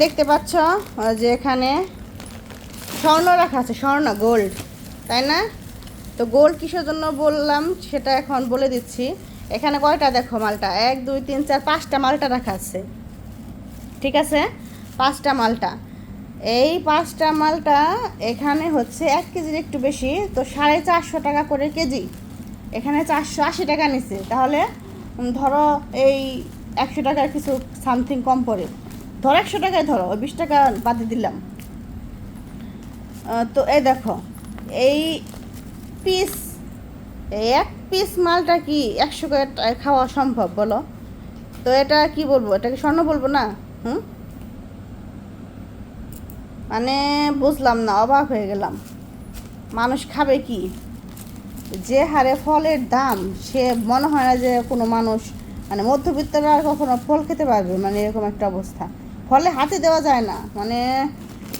দেখতে পাচ্ছ যে এখানে স্বর্ণ রাখা আছে, স্বর্ণ গোল্ড, তাই না? তো গোল্ড কিসের জন্য বললাম সেটা এখন বলে দিচ্ছি। এখানে কয়টা দেখো মালটা, 1 2 3 4 5টা মালটা রাখা আছে, ঠিক আছে? 5টা মালটা, এই 5টা মালটা এখানে হচ্ছে 1 কেজির একটু বেশি, তো 450 টাকা করে কেজি। এখানে 480 টাকা নিচ্ছে, তাহলে ধরো এই 100 টাকার কিছু সামথিং কম পড়ে, ধরো 100 টাকায়, ধরো ওই 20 টাকা বাদে দিলাম। তো এই দেখো এই পিস, এই 1 পিস মালটা কি 100 করে খাওয়া সম্ভব বলো? তো এটা কি বলবো, এটাকে স্বর্ণ বলবো না? মানে বুঝলাম না, অবাক হয়ে গেলাম। মানুষ খাবে কি? যে হারে ফলের দাম, সে মনে হয় না যে কোনো মানুষ মানে মধ্যবিত্তরা আর কখনো ফল খেতে পারবে, মানে এরকম একটা অবস্থা। ফলে হাতে দেওয়া যায় না, মানে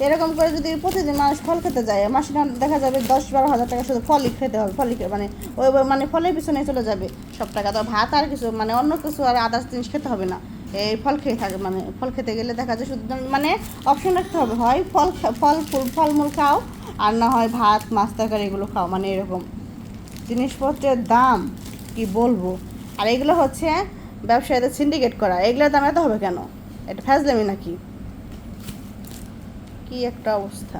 এরকম করে যদি প্রতিদিন মানুষ ফল খেতে যায়, মাসে দেখা যাবে 10-12 হাজার টাকা শুধু ফলই খেতে হবে, ফলই মানে ওই মানে ফলের পিছনে চলে যাবে সব টাকা। তো ভাত আর কিছু মানে অন্য কিছু আর আদার্স জিনিস খেতে হবে না, এই ফল খেয়ে থাকে। মানে ফল খেতে গেলে দেখা যায় শুধু মানে অপশন রাখতে হবে, হয় ফলমূল খাও, আর না হয় ভাত মাছ তরকারি এগুলো খাও, মানে এরকম। জিনিসপত্রের দাম কি বলবো। আর এগুলো হচ্ছে ব্যবসায়ীদের সিন্ডিকেট করা, এগুলোর দাম এত হবে কেন? এটা ফ্যাজলামি নাকি? কি একটা অবস্থা।